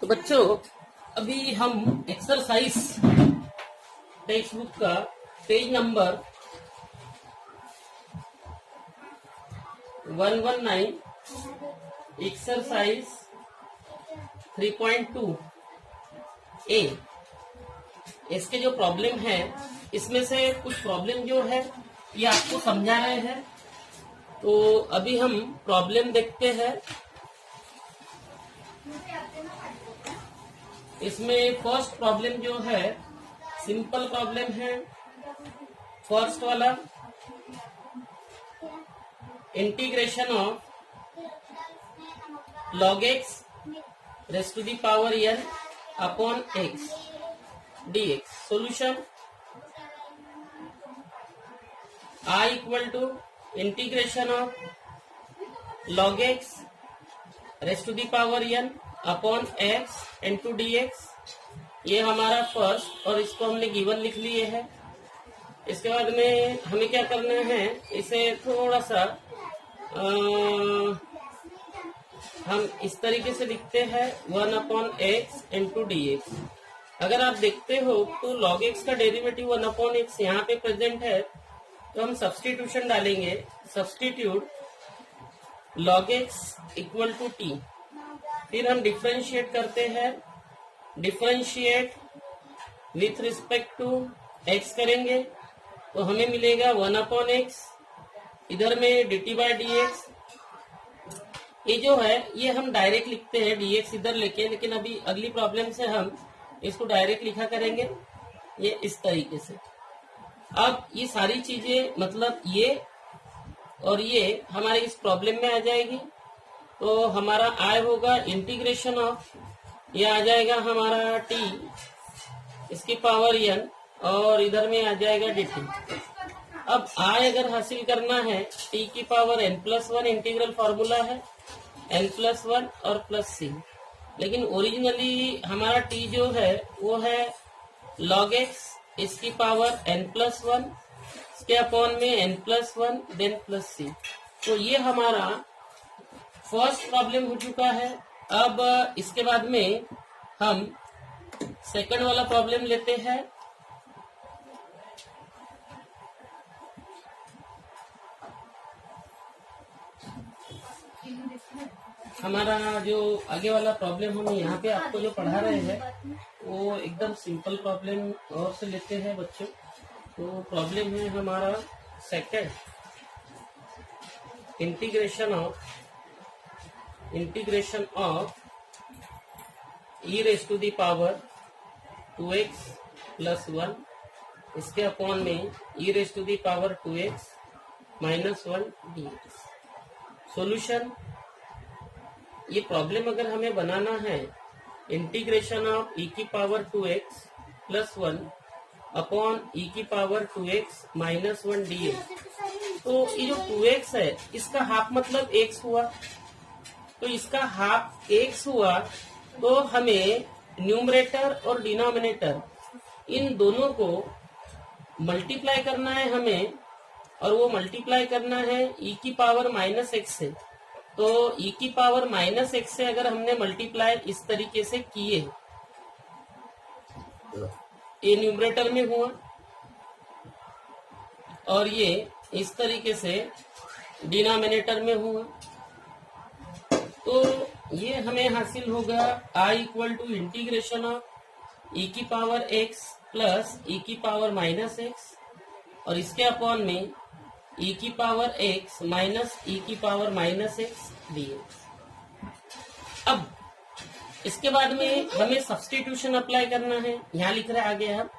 तो बच्चों अभी हम एक्सरसाइज टेक्स्ट बुक का पेज नंबर 119 एक्सरसाइज 3.2 ए इसके जो प्रॉब्लम है इसमें से कुछ प्रॉब्लम जो है ये आपको समझा रहे हैं। तो अभी हम प्रॉब्लम देखते हैं। इसमें फर्स्ट प्रॉब्लम जो है सिंपल प्रॉब्लम है। फर्स्ट वाला integration of log x raise to the power n upon x dx। Solution I equal to integration of log x raise to the power n upon x into dx। ये हमारा first और इसको हमने given लिख लिए है। इसके बाद में हमें क्या करना है, इसे थोड़ा सा हम इस तरीके से लिखते हैं 1 upon x into d x. अगर आप देखते हो तो log x का डेरिवेटिव 1 अपॉन एक्स यहाँ पे प्रेजेंट है, तो हम सब्स्टिट्यूशन डालेंगे। Substitute log x equal to t। फिर हम डिफरेंशिएट करते हैं। Differentiate with respect to x करेंगे तो हमें मिलेगा 1 अपॉन एक्स, इधर में dt बाय डी एक्स। ये जो है ये हम डायरेक्ट लिखते हैं dx इधर लेके, लेकिन अभी अगली प्रॉब्लम से हम इसको डायरेक्ट लिखा करेंगे ये इस तरीके से। अब ये सारी चीजें मतलब ये और ये हमारे इस प्रॉब्लम में आ जाएगी। तो हमारा आय होगा इंटीग्रेशन ऑफ, ये आ जाएगा हमारा t इसकी पावर n और इधर में आ जाएगा dt। अब आय अगर हासिल करना है t की पावर n+1 इंटीग्रल फॉर्मूला है n+1 और प्लस c, लेकिन ओरिजिनली हमारा t जो है वो है log x इसकी पावर n+1 इसके अपॉन में n+1 देन प्लस c। तो ये हमारा फर्स्ट प्रॉब्लम हो चुका है। अब इसके बाद में हम सेकंड वाला प्रॉब्लम लेते हैं। हमारा जो आगे वाला प्रॉब्लम हम यहाँ पे आपको जो पढ़ा रहे हैं वो एकदम सिंपल प्रॉब्लम और से लेते हैं बच्चों। तो प्रॉब्लम है हमारा second, integration of e raise to the power 2x plus 1 इसके अपॉन में e raise to the power 2x minus 1 dx। Solution, ये प्रॉब्लम अगर हमें बनाना है इंटीग्रेशन ऑफ e की power 2x plus 1 upon e की पावर 2x माइनस 1 dx। तो ये जो 2x है इसका हाफ मतलब x हुआ, तो इसका हाफ x हुआ। तो हमें न्यूमरेटर और डिनोमिनेटर इन दोनों को मल्टीप्लाई करना है हमें, और वो मल्टीप्लाई करना है e की पावर माइनस x से। तो e की पावर माइनस x से अगर हमने मल्टीप्लाई इस तरीके से किए, ये न्यूमरेटर में हुआ और ये इस तरीके से डिनोमिनेटर में हुआ। तो ये हमें हासिल होगा I equal to integration of e की पावर x प्लस e की पावर माइनस x और इसके अपॉन में e की पावर x माइनस e की पावर माइनस x dx। अब इसके बाद में हमें सब्स्टिट्यूशन अप्लाई करना है। यहाँ लिख रहे आगे हम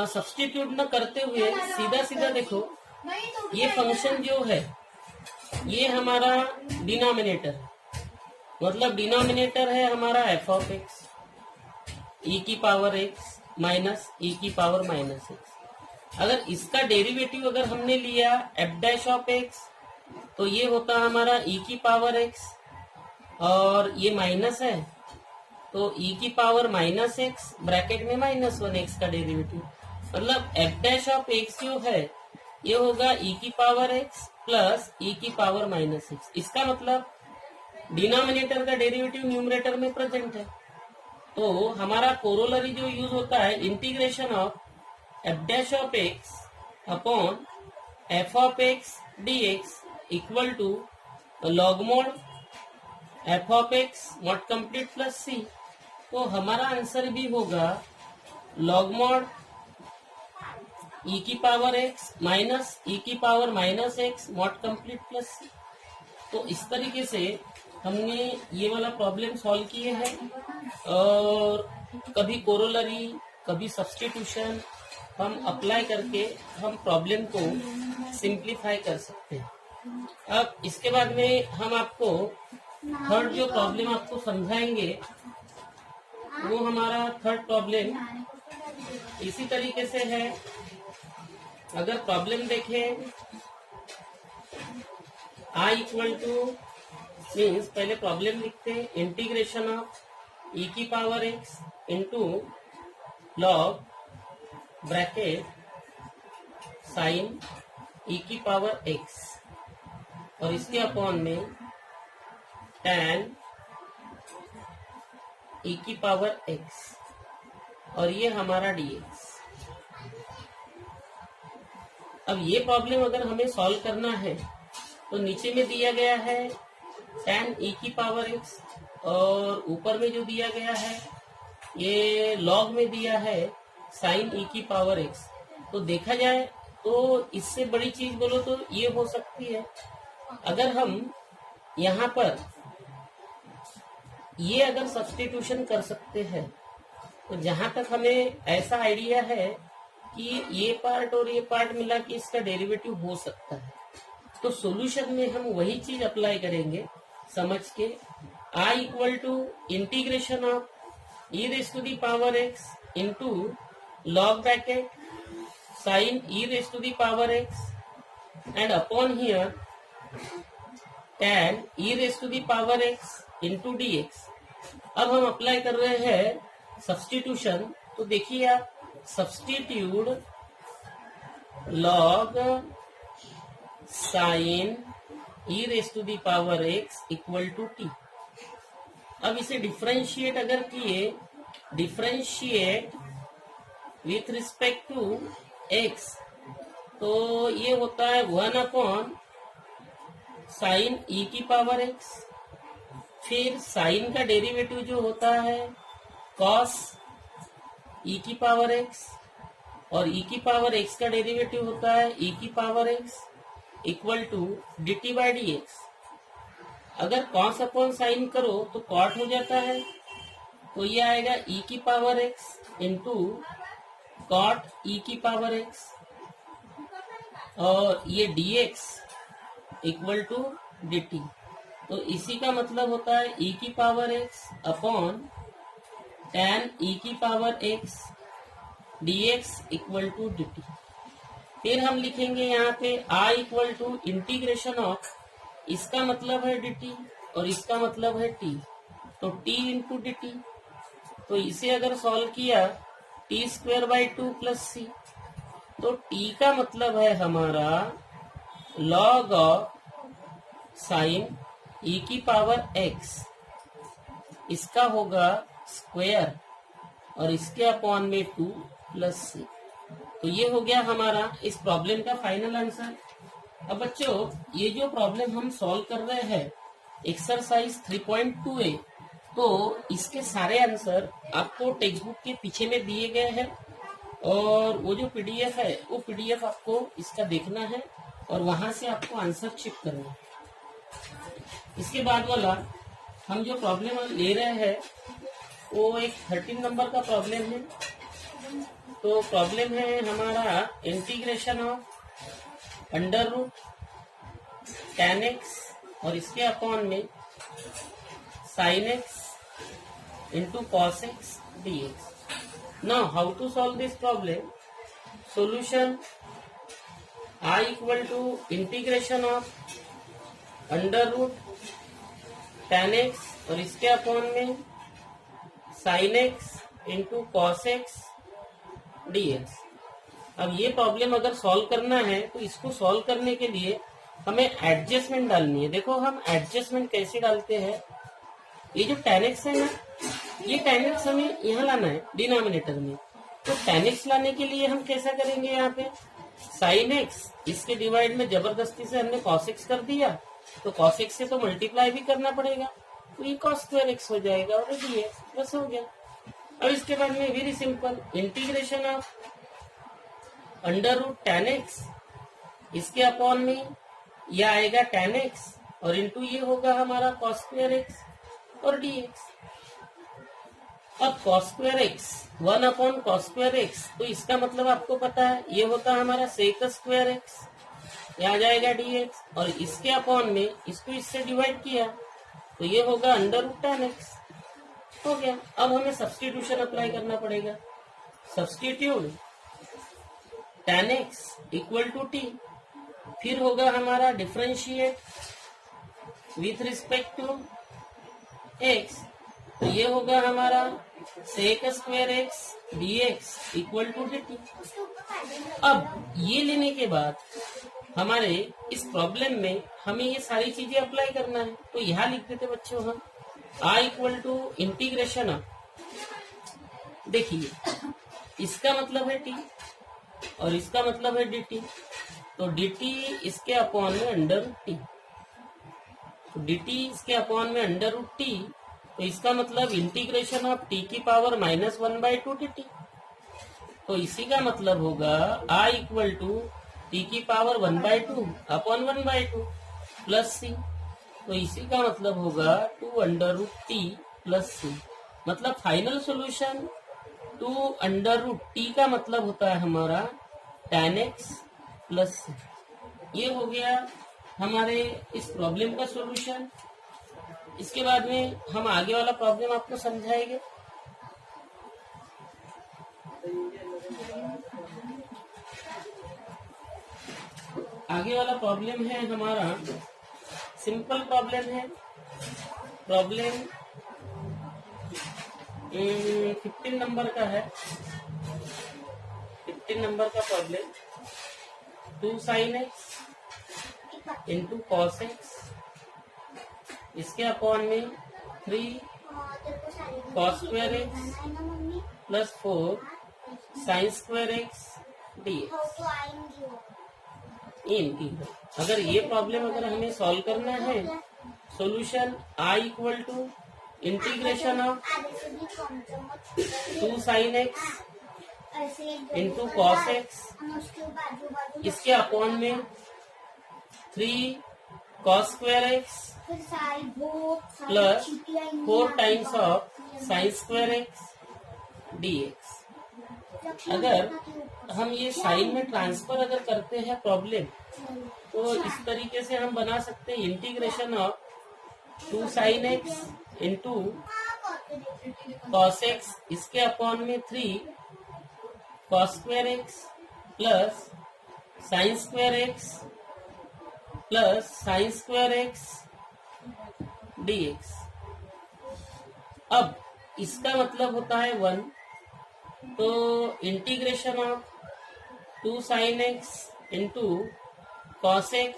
सब्स्टिट्यूट न करते हुए सीधा सीधा देखो, ये फंक्शन जो है ये हमारा डिनोमिनेटर, मतलब डिनोमिनेटर है हमारा f ऑफ x e की पावर x माइनस e की पावर माइनस x। अगर इसका डेरिवेटिव अगर हमने लिया f डैश ऑफ x तो ये होता हमारा e की पावर x और ये माइनस है तो e की पावर माइनस x ब्रैकेट में माइनस 1x का डेरिवेटिव, मतलब f डैश ऑफ x जो है ये होगा e की पावर x प्लस ई की पावर -x। इसका मतलब डिनोमिनेटर का डेरिवेटिव न्यूमरेटर में प्रेजेंट है। तो हमारा कोरोलरी जो यूज होता है, integration of f dash of x upon f of x d x equal to log mod f of x mod complete plus c. तो हमारा आंसर भी होगा लॉग मोड ई की पावर एक्स माइनस ई की power -x mod complete plus c. तो इस तरीके से हमने ये वाला प्रॉब्लम सॉल्व किए हैं, और कभी कोरोलरी कभी सब्स्टिट्यूशन हम अप्लाई करके हम प्रॉब्लम को सिंप्लीफाई कर सकते हैं। अब इसके बाद में हम आपको थर्ड जो प्रॉब्लम आपको समझाएंगे, वो हमारा थर्ड प्रॉब्लम इसी तरीके से है। अगर प्रॉब्लम देखें, i इक्वल टू मीन्स, पहले प्रॉब्लम लिखते हैं, इंटीग्रेशन ऑफ ई की power x into log bracket sine e की पावर एक्स, और इसके अपॉन में tan ई की पावर एक्स, और ये हमारा dx। अब ये प्रॉब्लम अगर हमें सॉल्व करना है तो नीचे में दिया गया है tan ई की पावर x, और ऊपर में जो दिया गया है ये log में दिया है sin ई की पावर x। तो देखा जाए तो इससे बड़ी चीज बोलो तो ये हो सकती है, अगर हम यहाँ पर ये अगर सब्स्टिट्यूशन कर सकते हैं, तो जहां तक हमें ऐसा आइडिया है कि ये पार्ट और ये पार्ट मिला के इसका डेरिवेटिव हो सकता है, तो सॉल्यूशन में हम वही चीज अप्लाई करेंगे समझ के। i equal to integration of e raise to the power x into log bracket sine e raise to the power x and upon here tan e raise to the power x into d x. अब हम apply कर रहे हैं substitution, तो देखिए आप, substitute log sine e raise to the power x equal to t. अब इसे डिफरेंशिएट अगर किए, differentiate with respect to x, तो ये होता है 1 अपॉन साइन ई की पावर एक्स, फिर साइन का डेरिवेटिव जो होता है कॉस ई की पावर एक्स, और ई की पावर एक्स का डेरिवेटिव होता है ई की power x equal to d t by d x. अगर कॉस अपॉन साइन करो तो कॉट हो जाता है, तो ये आएगा ई की power x into cot e की पावर एक्स, और ये d x equal to d t. तो इसी का मतलब होता है ई की power x upon tan e की power x d x equal to d t. फिर हम लिखेंगे यहाँ पे i equal to integration of, इसका मतलब है dt और इसका मतलब है t, तो t इंटू डी टी। तो इसे अगर सॉल्व किया T square by 2 plus c, तो t का मतलब है हमारा log ऑफ साइन ई की पावर x, इसका होगा स्क्वायर और इसके अपॉन में 2 प्लस सी। तो ये हो गया हमारा इस प्रॉब्लम का फाइनल आंसर। अब बच्चों, ये जो प्रॉब्लम हम सॉल्व कर रहे हैं एक्सरसाइज 3.2a, तो इसके सारे आंसर आपको टेक्स्ट बुक के पीछे में दिए गए हैं, और वो जो पीडीएफ है वो पीडीएफ आपको इसका देखना है और वहां से आपको आंसर चेक करना है। इसके बाद वाला हम जो प्रॉब्लम ले रहे हैं वो एक 13 नंबर का प्रॉब्लम है। तो प्रॉब्लम है हमारा integration of under root tan x और इसके अपॉन में sin x into cos x d x. Now how to solve this problem? Solution i equal to integration of under root tan x और इसके upon में sin x into cos x d x. अब ये problem अगर solve करना है तो इसको सॉल्व करने के लिए हमें एडजस्टमेंट डालनी है। देखो हम एडजस्टमेंट कैसे डालते हैं, ये जो tan x है ना, ये tan x हमें यहाँ लाना है डिनोमिनेटर में। तो tan x लाने के लिए हम कैसा करेंगे, यहाँ पे sin x इसके डिवाइड में जबरदस्ती से हमने cos x कर दिया, तो cos x से तो मल्टीप्लाई भी करना पड़ेगा, तो ये cos स्क्वायर x हो जाएगा और dx, बस हो गया। अब इसके बाद में very simple integration of under root tan x, इसके अपॉन में यह आएगा tan x और इंटू ये होगा हमारा cos स्क्वायर x और dx। अब cos square x 1 upon cos square x, तो इसका मतलब आपको पता है ये होता है हमारा sec स्क्वायर x, ये आ जाएगा dx और इसके अपॉन में इसको इससे डिवाइड किया तो ये होगा अंडर रूट tan x, हो गया। अब हमें सब्स्टिट्यूशन अप्लाई करना पड़ेगा। Substitute tan x equal to t, फिर होगा हमारा differentiate with respect to x, तो ये होगा हमारा sec square x dx equal to dt। अब ये लेने के बाद हमारे इस प्रॉब्लम में हमें ये सारी चीजें अप्लाई करना है, तो यहाँ लिख देते बच्चों हम i equal to integration of, देखिए इसका मतलब है t और इसका मतलब है dt, तो dt इसके अपॉन में अंडर रूट t, तो dt इसके अपॉन में अंडर रूट t, तो इसका मतलब इंटीग्रेशन ऑफ t की पावर -1/2 dt, तो इसी का मतलब होगा i इक्वल टू t की पावर 1/2 अपॉन 1/2 प्लस c, तो इसी का मतलब होगा 2 under root t plus c, मतलब final solution 2 under root t का मतलब होता है हमारा tan x प्लस c। ये हो गया हमारे इस प्रॉब्लम का सॉल्यूशन। इसके बाद में हम आगे वाला प्रॉब्लम आपको समझाएंगे। आगे वाला प्रॉब्लम है हमारा सिंपल प्रॉब्लम है, प्रॉब्लम 15 नंबर का है। 15 नंबर का problem 2 sin x into cos x, इसके अपॉन में 3 cos square x plus 4 sin square x dx। अगर ये प्रॉब्लम अगर हमें सॉल्व करना है, solution i equal to integration of 2 sin x into cos x, इसके अपॉन में 3 cos square x plus 4 times of sin square x dx। अगर हम ये साइन में ट्रांसफर अगर करते हैं प्रॉब्लम, तो इस तरीके से हम बना सकते हैं integration of 2 sin x into cos x, इसके अपॉन में 3 cos square x plus sin square x plus sin square x dx। अब इसका मतलब होता है 1, तो integration of 2 sin x into cos x,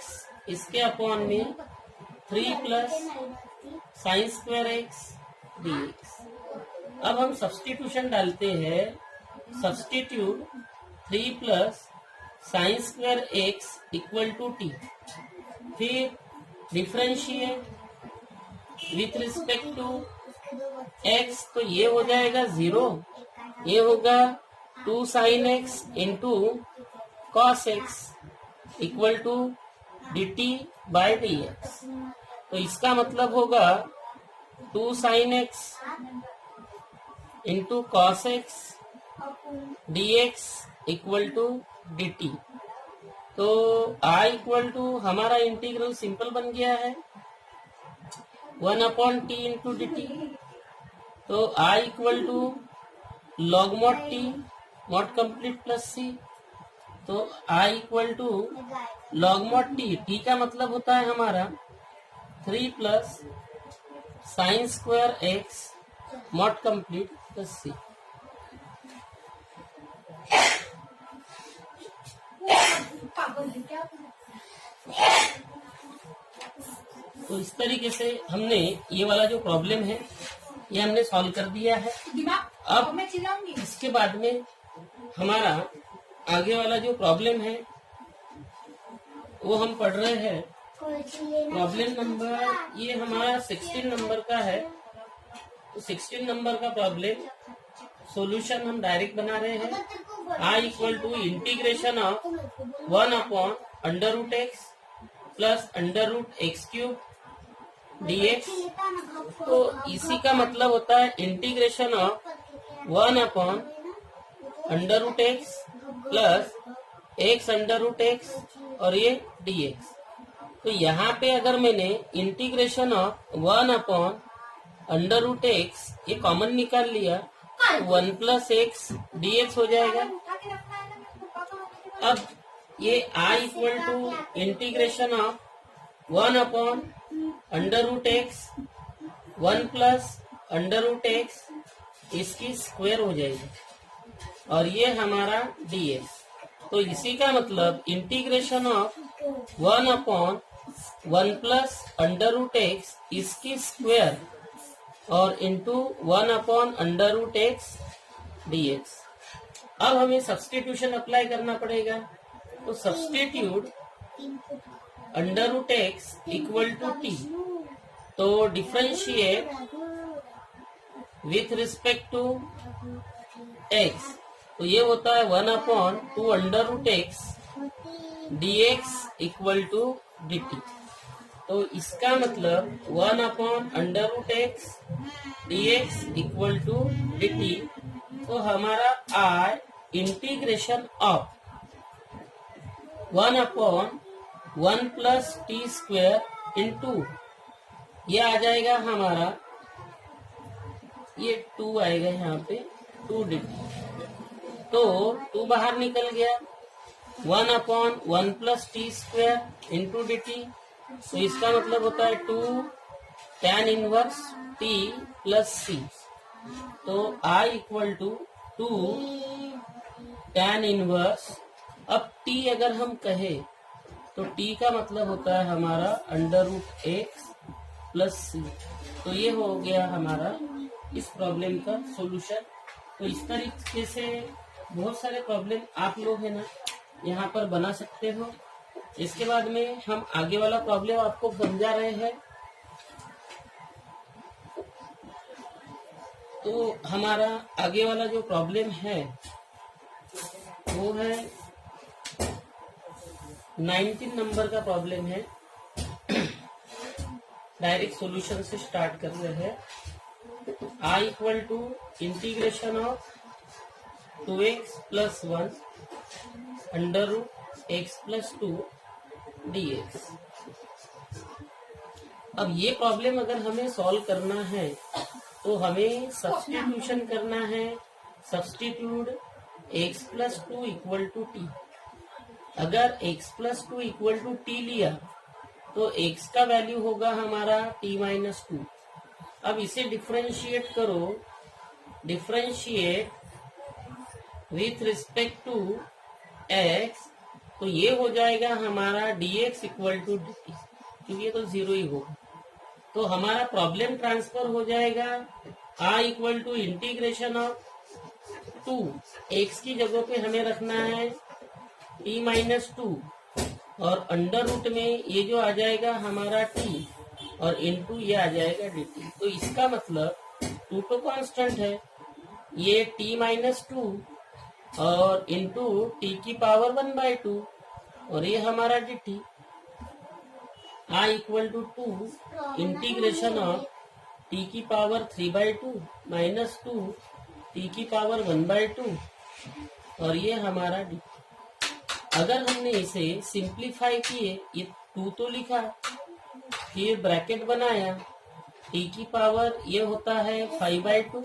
इसके अपॉन में 3 plus sin square x dx। अब हम सब्स्टिट्यूशन डालते हैं, substitute 3 plus sin square x equal to t, फिर differentiate with respect to x, तो ये हो जाएगा 0, ये होगा 2 sin x into cos x equal to dt by dx, तो इसका मतलब होगा 2 sin x into cos x dx equal to dt। तो i इक्वल टू हमारा इंटीग्रल सिंपल बन गया है 1/t इंटू dt, तो i equal to log mod t mod complete plus c, तो i equal to log mod t का मतलब होता है हमारा 3 plus sin square x mod complete plus c। तो इस तरीके से हमने ये वाला जो प्रॉब्लम है ये हमने सॉल्व कर दिया है। अब इसके बाद में हमारा आगे वाला जो प्रॉब्लम है वो हम पढ़ रहे हैं। प्रॉब्लम नंबर ये हमारा 16 नंबर का है। तो 16 नंबर का प्रॉब्लम सॉल्यूशन हम डायरेक्ट बना रहे हैं। I equal to integration of 1/√x plus √x³ dx। तो इसी का मतलब होता है integration of 1/√x plus x√x और ये dx। तो यहाँ पे अगर मैंने इंटीग्रेशन ऑफ 1/√x ये कॉमन निकाल लिया तो 1 + x dx हो जाएगा। अब ये I equal to integration of 1/√x 1 + √x इसकी स्क्वायर हो जाएगी और ये हमारा dx। तो इसी का मतलब इंटीग्रेशन ऑफ 1/1 + √x इसकी स्क्वायर और इंटू 1/√x dx। अब हमें सब्स्टिट्यूशन अप्लाई करना पड़ेगा। तो substitute √x equal to t। तो differentiate with respect to x। तो ये होता है 1/2√x dx equal to dt। तो इसका मतलब 1/√x dx equal to dt। तो हमारा I integration of 1/1 + t² into ये आ जाएगा हमारा ये 2 आएगा यहाँ पे 2 dt। तो 2 बाहर निकल गया 1/1 + t² इंटू dt। तो इसका मतलब होता है 2 tan इनवर्स t + c। तो I equal to 2 tan inverse. अब t अगर हम कहे तो t का मतलब होता है हमारा √x + c। तो ये हो गया हमारा इस प्रॉब्लम का सॉल्यूशन। तो इस तरीके से बहुत सारे प्रॉब्लम आप लोग है ना यहाँ पर बना सकते हो। इसके बाद में हम आगे वाला प्रॉब्लम आपको समझा रहे हैं। तो हमारा आगे वाला जो प्रॉब्लम है वो है 19 नंबर का प्रॉब्लम है। डायरेक्ट सॉल्यूशन से स्टार्ट कर रहे हैं। I equal to integration of 2x + 1 √x + 2 dx। अब ये प्रॉब्लम अगर हमें सॉल्व करना है तो हमें सब्स्टिट्यूशन करना है। Substitute x + 2 equal to t। अगर x + 2 इक्वल टू t लिया तो x का वैल्यू होगा हमारा t - 2। अब इसे डिफरेंशिएट करो। Differentiate with respect to x। तो ये हो जाएगा हमारा dx इक्वल टू dt क्योंकि ये तो 0 ही होगा। तो हमारा प्रॉब्लम ट्रांसफर हो जाएगा। I equal to integration of 2 x की जगह पे हमें रखना है t - 2 और अंडर रूट में ये जो आ जाएगा हमारा t और इनटू ये आ जाएगा dt। तो इसका मतलब 2 तो कांस्टेंट है, ये t - 2 और इंटू t की पावर 1/2 और ये हमारा dt। I equal to 2 integration of t की पावर 3/2 - 2 t की पावर 1/2 और ये हमारा dt। अगर हमने इसे सिंप्लीफाई किए, ये 2 तो लिखा, फिर ब्रैकेट बनाया, t की पावर ये होता है 5/2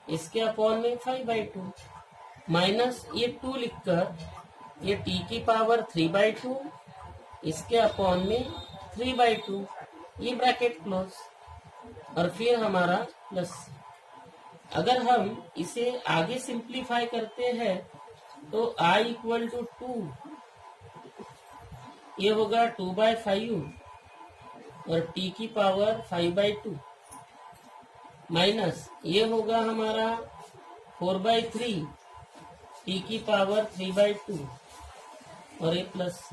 इसके अपॉन में 5/2 माइनस ये 2 लिखकर ये t की पावर 3/2 इसके अपॉन में 3/2 ये ब्रैकेट क्लोज और फिर हमारा प्लस। अगर हम इसे आगे सिंप्लीफाई करते हैं तो I इक्वल टू 2 ये होगा 2/5 और t की पावर 5/2 माइनस ये होगा हमारा 4/3 t की पावर 3/2 और ये प्लस c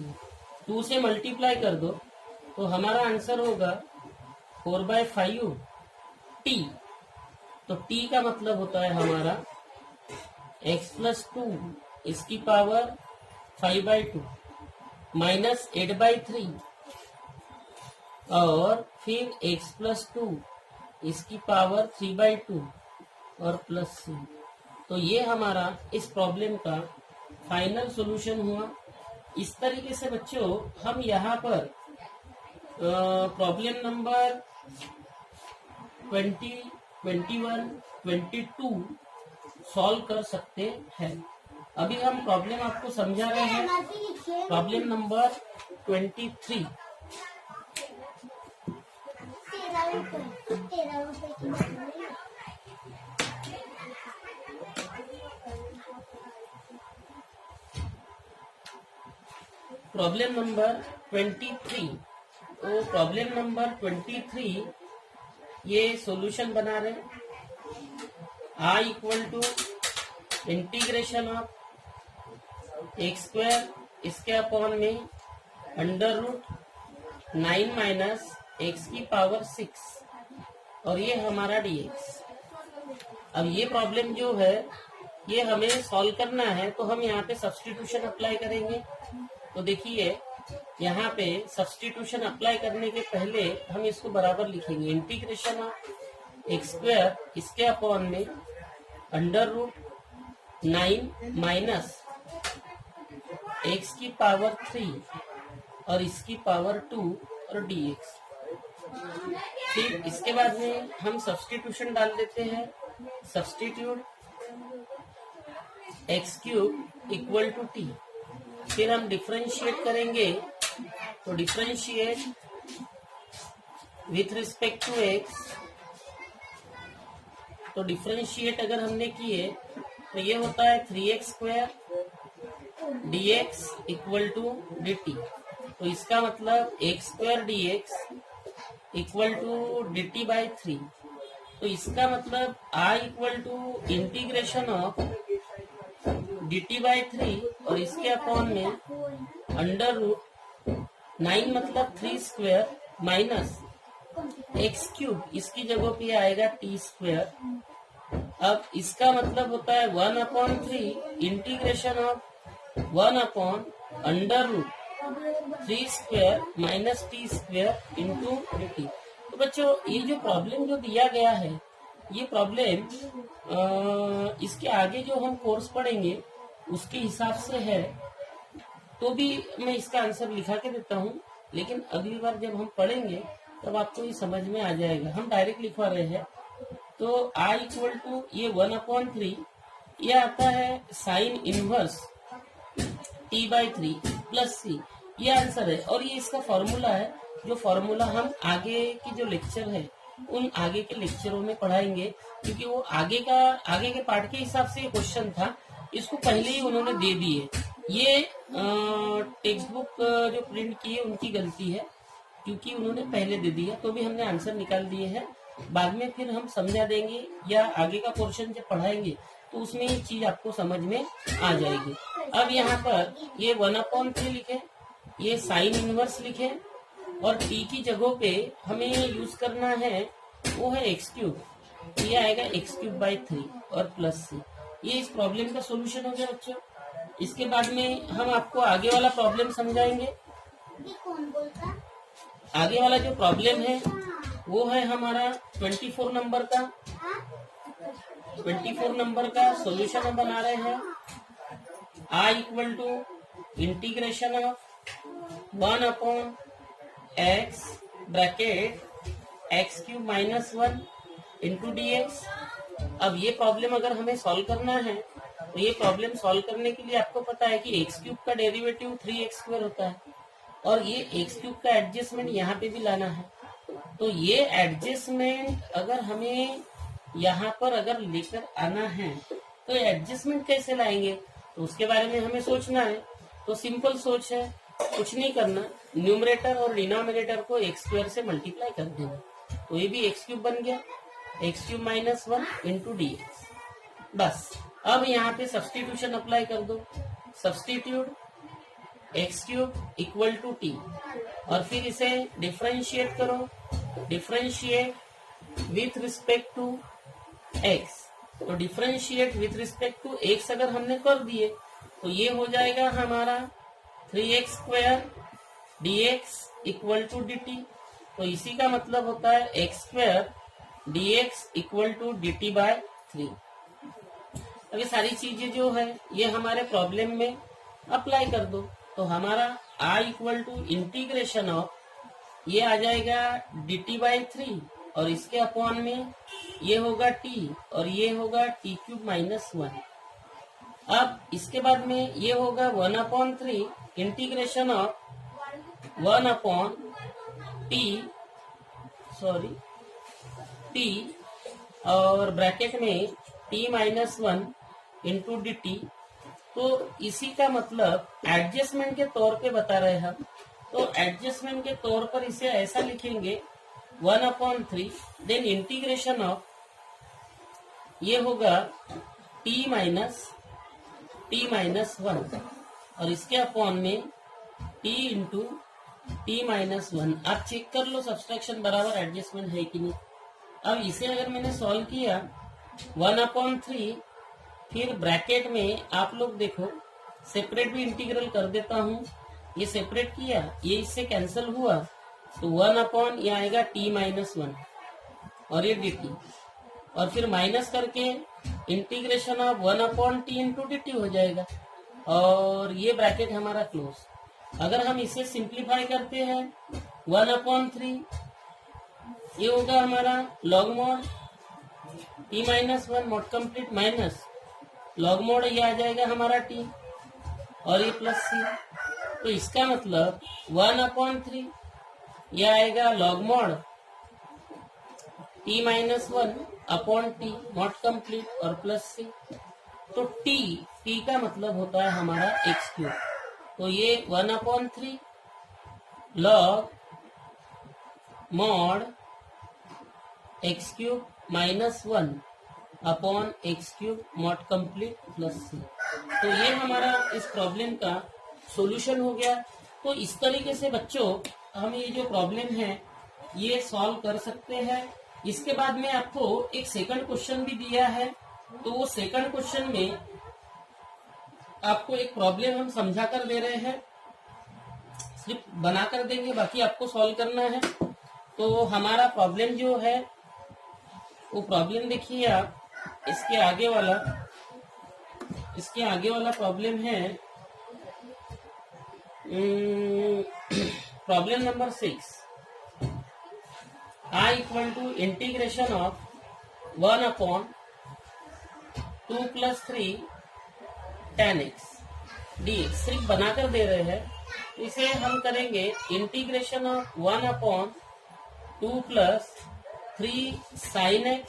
2 से मल्टीप्लाई कर दो तो हमारा आंसर होगा 4/5 t। तो t का मतलब होता है हमारा x+2 इसकी पावर 5/2 माइनस 8/3 और फिर x+2 इसकी पावर 3/2 और प्लस c। तो ये हमारा इस प्रॉब्लम का फाइनल सॉल्यूशन हुआ। इस तरीके से बच्चों हम यहाँ पर प्रॉब्लम नंबर 20, 21, 22 सॉल्व कर सकते हैं। अभी हम प्रॉब्लम आपको समझा रहे हैं। Problem number 23। Problem number 23। तो प्रॉब्लम नंबर 23 ये सॉल्यूशन बना रहे i equal to integration of x² इसके अपॉन में √9 माइनस x की पावर 6 और ये हमारा dx। अब ये प्रॉब्लम जो है ये हमें सॉल्व करना है तो हम यहाँ पे सब्स्टिट्यूशन अप्लाई करेंगे। तो देखिए यहाँ पे सब्स्टिट्यूशन अप्लाई करने के पहले हम इसको बराबर लिखेंगे। इंटीग्रेशन ऑफ x² इसके अपॉन में √9 माइनस x की पावर 3 और इसकी पावर 2 और dx। फिर इसके बाद में हम सब्स्टिट्यूशन डाल देते हैं। Substitute x³ equal to t। फिर हम डिफरेंशिएट करेंगे तो differentiate with respect to x। तो डिफरेंशिएट अगर हमने किए तो ये होता है 3x² dx equal to dt। तो इसका मतलब x² dx equal to dt/3। तो इसका मतलब i equal to integration of dt/3 और इसके अपॉन में √9 मतलब 3² माइनस x³ इसकी जगह पे आएगा t²। अब इसका मतलब होता है 1/3 integration of 1/√3² minus t² into dt। तो बच्चों ये जो प्रॉब्लम जो दिया गया है ये प्रॉब्लम इसके आगे जो हम कोर्स पढ़ेंगे उसके हिसाब से है। तो भी मैं इसका आंसर लिखा के देता हूँ, लेकिन अगली बार जब हम पढ़ेंगे तब आपको ये समझ में आ जाएगा। हम डायरेक्ट लिखवा रहे हैं। तो i इक्वल टू ये 1/3 ये आता है sine inverse t/3 plus c। ये आंसर है और ये इसका फॉर्मूला है, जो फॉर्मूला हम आगे की जो लेक्चर है उन आगे के लेक्चरों में पढ़ाएंगे, क्योंकि वो आगे के पार्ट के हिसाब से ये क्वेश्चन था। इसको पहले ही उन्होंने दे दिए। ये टेक्स्ट बुक जो प्रिंट की है उनकी गलती है, क्योंकि उन्होंने पहले दे दिया। तो भी हमने आंसर निकाल दिए हैं। बाद में फिर हम समझा देंगे या आगे का पोर्शन जब पढ़ाएंगे तो उसमें ये चीज आपको समझ में आ जाएगी। अब यहाँ पर ये 1/3 लिखे, ये साइन इनवर्स लिखे और t की जगह पे हमें यूज करना है वो है x³। ये आएगा x³/3 और प्लस c। ये इस प्रॉब्लम का सॉल्यूशन हो गया बच्चों। इसके बाद में हम आपको आगे वाला प्रॉब्लम समझाएंगे। आगे वाला जो प्रॉब्लम है वो है हमारा 24 नंबर का। 24 नंबर का सॉल्यूशन हम बना रहे हैं। i equal to integration of 1/x bracket x³ minus 1 into dx। अब ये प्रॉब्लम अगर हमें सॉल्व करना है तो ये प्रॉब्लम सॉल्व करने के लिए आपको पता है कि x³ का डेरिवेटिव 3x² होता है और ये x³ का एडजस्टमेंट यहाँ पे भी लाना है। तो ये एडजस्टमेंट अगर हमें यहाँ पर अगर लेकर आना है तो एडजस्टमेंट कैसे लाएंगे, तो उसके बारे में हमें सोचना है। तो सिंपल सोच है, कुछ नहीं करना, न्यूमरेटर और डिनोमिनेटर को एक्स स्क्वायर से मल्टीप्लाई कर देना, तो ये भी एक्स क्यूब बन गया, x cube minus 1 into d x. बस अब यहाँ पे सब्सटीट्यूशन अप्लाई कर दो, substitute x cube equal to t, और फिर इसे डिफरेंशिएट करो, differentiate with respect to x. तो differentiate with respect to x अगर हमने कर दिए तो ये हो जाएगा हमारा 3x square dx equal to dt। तो इसी का मतलब होता है x square dx equal to dt by 3। अब ये सारी चीजें जो है ये हमारे प्रॉब्लम में अप्लाई कर दो, तो हमारा i equal to integration of ये आ जाएगा dt बाय 3, और इसके अपॉन में ये होगा t और ये होगा t क्यूब माइनस 1। अब इसके बाद में ये होगा 1/3 इंटीग्रेशन ऑफ 1/t और ब्रैकेट में t minus 1 into D t. तो इसी का मतलब एडजस्टमेंट के तौर पे बता रहे हम, तो एडजस्टमेंट के तौर पर इसे ऐसा लिखेंगे 1/3 देन इंटीग्रेशन ऑफ ये होगा t माइनस 1 और इसके अपॉन में t इंटू टी माइनस 1। आप चेक कर लो सब्सट्रैक्शन बराबर एडजस्टमेंट है कि नहीं। अब इसे अगर मैंने सॉल्व किया 1/3, फिर ब्रैकेट में आप लोग देखो सेपरेट भी इंटीग्रल कर देता हूँ, ये सेपरेट किया, ये इससे कैंसिल हुआ, तो 1 ये आएगा t माइनस 1 और ये dt, और फिर माइनस करके integration of 1/t into dt हो जाएगा, और ये ब्रैकेट हमारा क्लोज। अगर हम इसे सिंप्लीफाई करते हैं 1/3 ये होगा हमारा log mod t minus 1 mod complete minus log mod ये आ जाएगा हमारा t और ये प्लस c। तो इसका मतलब 1/3 ये आएगा log mod t minus 1 upon T not complete और प्लस c। तो t का मतलब होता है हमारा एक्स क्यूब, तो ये 1/3 log mod x cube minus 1 upon x cube mod complete plus c। तो ये हमारा इस प्रॉब्लम का सॉल्यूशन हो गया। तो इस तरीके से बच्चों हम ये जो प्रॉब्लम है ये सॉल्व कर सकते हैं। इसके बाद में आपको एक सेकंड क्वेश्चन भी दिया है, तो वो सेकंड क्वेश्चन में आपको एक प्रॉब्लम हम समझा कर दे रहे हैं, सिर्फ बना कर देंगे, बाकी आपको सॉल्व करना है। तो हमारा प्रॉब्लम जो है वो प्रॉब्लम देखिए आप, इसके आगे वाला प्रॉब्लम है problem number 6। I equal to integration of 1/2 + 3 tan x dx सिर्फ बनाकर दे रहे हैं, इसे हम करेंगे integration of 1/2 + 3 sin x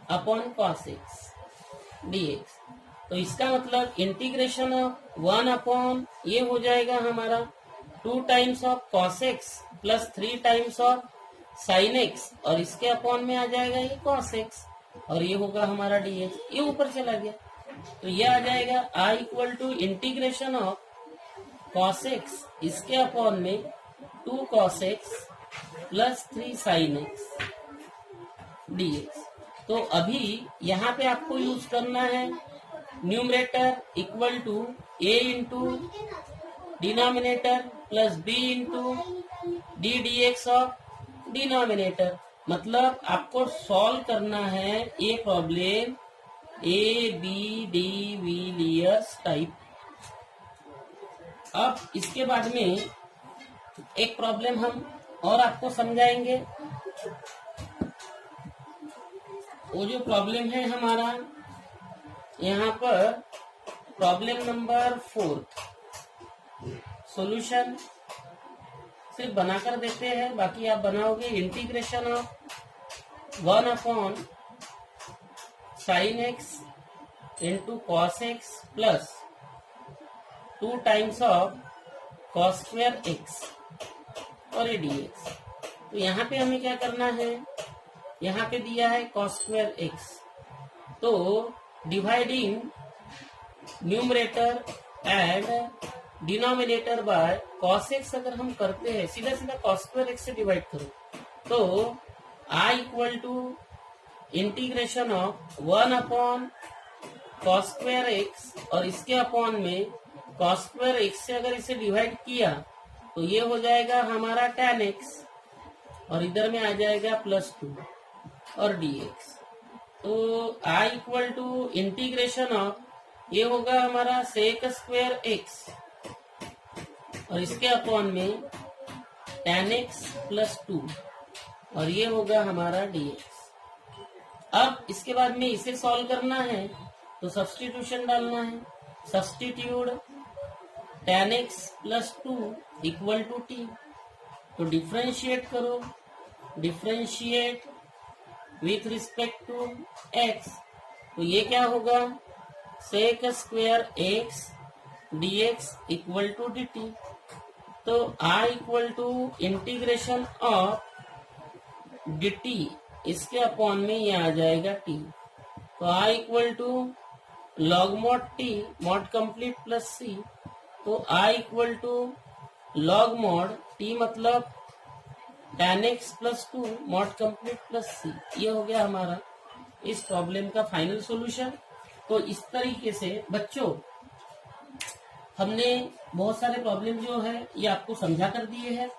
upon cos x dx। तो इसका मतलब इंटीग्रेशन ऑफ 1 ये हो जाएगा हमारा 2 times of cos x plus 3 times of sin x, और इसके अपॉन में आ जाएगा ये cos x, और ये होगा हमारा dx, ये ऊपर चला गया। तो ये आ जाएगा I equal to integration of cos x इसके अपॉन में 2 cos x plus 3 sin x dx। तो अभी यहाँ पे आपको यूज करना है numerator equal to a into denominator plus b into d dx of denominator. मतलब आपको सॉल्व करना है ये problem A B de Villiers type. अब इसके बाद में एक प्रॉब्लम हम और आपको समझाएंगे। वो जो प्रॉब्लम है हमारा यहाँ पर प्रॉब्लम नंबर 4 सॉल्यूशन सिर्फ बनाकर देते हैं, बाकी आप बनाओगे integration of 1/sin x into cos x plus 2 times of cos square x और ये dx। तो यहाँ पे हमें क्या करना है, यहाँ पे दिया है कॉस स्क्वायर एक्स, तो dividing numerator and denominator by cos x अगर हम करते हैं, सीधा सीधा कॉस स्क्वायर एक्स से डिवाइड करो, तो I equal to integration of 1 upon cos square x और इसके अपॉन में कॉस स्क्वायर एक्स से अगर इसे डिवाइड किया तो ये हो जाएगा हमारा tan x और इधर में आ जाएगा +2 और dx। तो I equal to integration of, ये होगा हमारा सेक स्क्वायर एक्स और इसके अपॉन में tan x +2 और ये होगा हमारा dx। अब इसके बाद में इसे सॉल्व करना है तो सब्स्टिट्यूशन डालना है, substitute tan x +2 equal to t, तो डिफ्रेंशिएट करो, differentiate with respect to x, तो ये क्या होगा sec square x dx equal to dt। तो I equal to integration of dt, इसके अपॉन में ये आ जाएगा t, तो I equal to log mod t mod complete plus c, तो I equal to log mod t मतलब tan x +2 mod complete plus c। ये हो गया हमारा इस प्रॉब्लम का फाइनल सॉल्यूशन। तो इस तरीके से बच्चों हमने बहुत सारे प्रॉब्लम जो है ये आपको समझा कर दिए हैं।